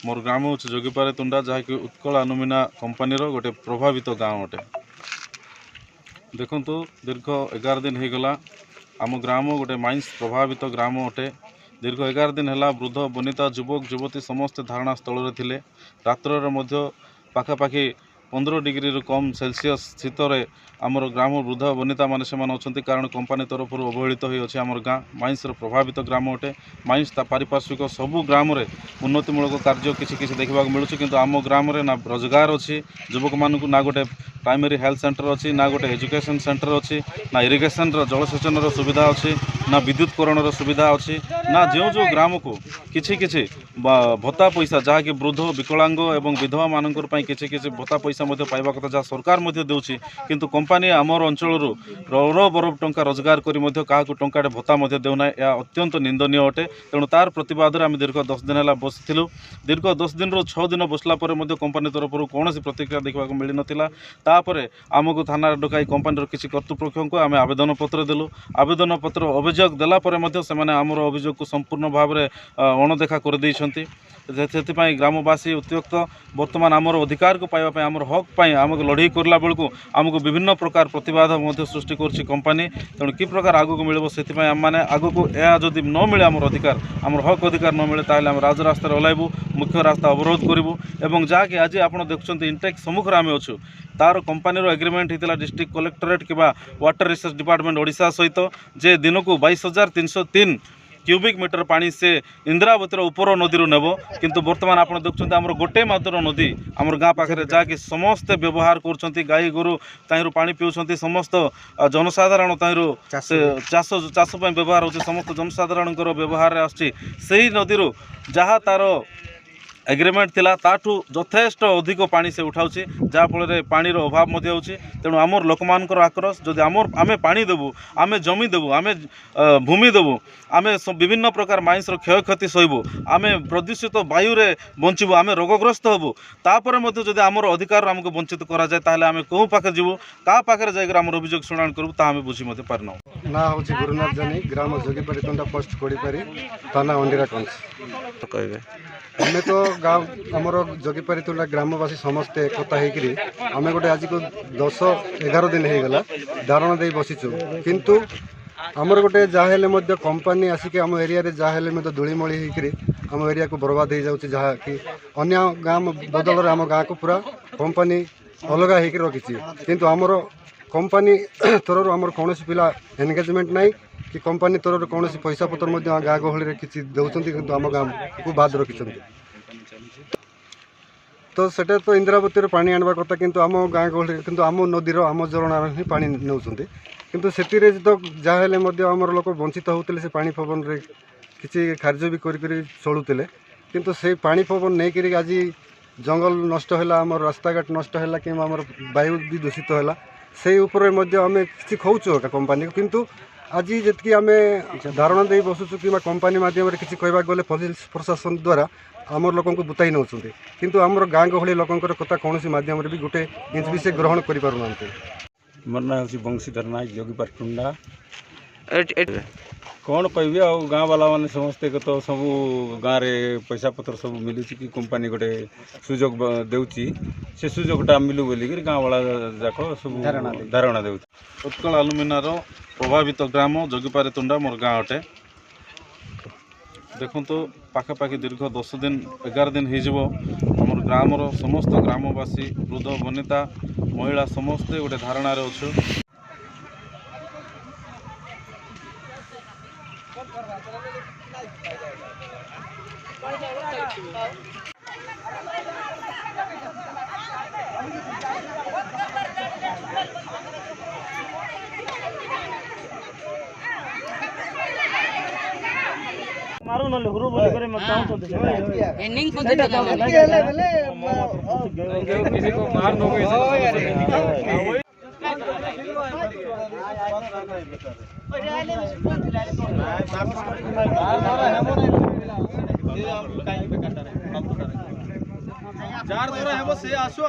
मोर ग्राम हूँ जोगीपारे तुंडा जहाँकि उत्कल अनुमिना कंपानीर गोटे प्रभावित गाँव अटे। देखु दीर्घ 11 दिन होगला आम ग्राम गोटे माइंस प्रभावित ग्राम अटे। दीर्घ 11 दिन है वृद्ध वनिता युवक युवती समस्ते धारणा स्थल थे। रात्र पाखापाखि 15 डिग्री रु कम सेल्सियस शीतर आमर ग्राम वृद्ध वनिता मान से अच्छा कारण कंपानी तरफ अवहेलित हो आमर गाँ माइंस प्रभावित ग्राम अटे। माइंस पारिपार्श्विक सबू ग्राम उन्नतिमूलक कार्य किसी देखा मिलूँ किंतु आम ग्राम ना रोजगार अच्छी युवक मानक ना गोटे प्राइमरी हेल्थ सेंटर अच्छी ना गोटे एजुकेशन सेंटर अच्छी ना इरिगेशन जलसेचन सुविधा अच्छी ना विद्युतकरण सुविधा अच्छी ना जो ग्राम को किछि भत्ता पैसा जहाँकि वृद्ध विकलांग एवं विधवा मानक किछि भत्ता पैसा पाइबा कथा जहाँ सरकार देउछि किंतु कंपानी आमर अंचल अरब अरब टंका रोजगार करी क्या टंका भत्ता देउना यह अत्यंत निंदनीय अटे। तेणु तार प्रतिवाद आम दीर्घ 10 दिन है बसलु। दीर्घ 10 दिन 6 दिन बसला कंपानी तरफ कौन प्रतिक्रिया देखा मिल नाला। तापर आमको थाना डकाई कंपानी किसी कर्तृपक्ष को आम आवेदन पत्र देलु। आवेदन पत्र अभियोग देलापर आमर अभियोग को संपूर्ण भाव में अणदेखा कर देइछंती। से ग्रामवासी उत्त्यक्त बर्तमान आमर अधिकार को पाइबा आमर हक पाई आमको लड़ाई करला बेलू आमको विभिन्न प्रकार प्रतिवाद सृष्टि कर कंपानी। तेणु कि प्रकार आगक मिल से आम मैंने आगक यह जदि न मिले आमर अधिकार आमर हक अधिकार न मिले ताहले आम राजरास्त ओह्लैबू मुख्य रास्ता अवरोध करूँ। एवं जहाँकि आज आप देखुं इंटेक सम्मुखें आम अच्छू तार कंपानी एग्रीमेंट होता डिस्ट्रिक्ट कलेक्टरेट कि वाटर रिसोर्स डिपार्टमेंट ओडिशा सहित जे दिन को 22,303 क्यूबिक मीटर पानी से इंद्रावतीर उपर नदी नेब किंतु वर्तमान आप देखुं आमर गोटे मात्र नदी आमर गाँ पाखे जहाँकि समस्ते व्यवहार कर गाई गोरु ताहिर पानी पीउछंती समस्त जनसाधारण ताहिर चाष व्यवहार होची समस्त जनसाधारण व्यवहार आछि सेही नदी जहाँ तार एग्रीमेंट थिला ताठू यथेष्ट अधिक पानी से उठाउछि जहाँफल पानीर अभाव होछि। तेणु आमर लोक मानकर आक्रोश जदि आमे पानी देबू आमे जमी देबू आमे भूमि देबू आमे विभिन्न प्रकार माइंसर क्षयक्षति सहिबू आमे प्रदूषित वायु रे बंचबू आमे रोगग्रस्त हबू तापर मध्य जदि आमर अधिकार आमको वंचित करा जाए ताहले आमे कोउ पाखे जीवू का पाखे जाकर आमर अभियोग शुणाणी करू ता आमे बुझी मते पारना। ना होछि गुरुनाथ जानी ग्राम जोगीपारी तुंडा पोस्ट कोड़ीपारी थाना अंडीरा कंस कहबे आमे तो गाँव आमर जोगीपारी तुंडा ग्रामवासी समस्ते एकता होकर आमे गोटे आज को 10-11 दिन हो गला धारणा दे बसीचु किंतु आमर गोटे जहाँ कंपानी आसिक आम एरिया रे जहाँ धूलीमली होकर आम एरिया को बर्बाद हो जाऊँगी जहाँ कि अन्य गाँव बदल आम गाँ को पूरा कंपानी अलग होकर रखी किंतु आमर कंपानी तरह आमर कौन पिला एनगेजमेंट नाई कि कंपानी तरह कौन पैसा पतर गाँ गहली किसी दौरान किंतु आम गाँव को बाद रखिंट तो सेटा तो इंद्रावती पानी आनवा कथा किंतु आम गाँ गहली किंतु आम नदीर आम झरणा ही पानी नौकरी किंतु से तो जहाँ आमर लोक वंचित होते से पानी पवन रे किसी कार्य भी करी चलुते किंतु से पानी पवन नहीं करी आज जंगल नष्ट है आम रास्ताघाट नष्ट है कि आम वायु भी दूषित है से आम किसी खोचु कंपानी को किंतु आज जी आम धारणा दे बसुचु कि कंपानी मध्यम किसी कहवाक गले पुलिस प्रशासन द्वारा आमर लोक बुताई नौ किंतु आमर गाँ गहली लोकंर कथा कौन मध्यम भी गोटे इंच भी से ग्रहण कर पार ना। मोर ना हूँ बंशीधर नायक जोगीपारी तुंडा कौन कहबी आ गाँ वाला मैंने समस्ते तो सब गाँव में पैसा पत्र सब मिलूँ कि कंपानी गोटे सुजोग देउची से सुजोगटा मिलू बोलिक गाँ वाला जाक सब धारणा दे। उत्कल अलुमिनार प्रभावित ग्राम जोगीपारी तुंडा मोर गाँ अटे। देखु पाखापाखि दीर्घ 10 दिन 11 दिन हो आमर ग्रामर समस्त ग्रामवासी वृद्ध वनिता महिला समस्ते गोटे धारणा अच्छु। मारो न हुरु बोले करे मत काउंट होते एंडिंग को देता किसी को मार दोगे जार दौरा है वो से आसो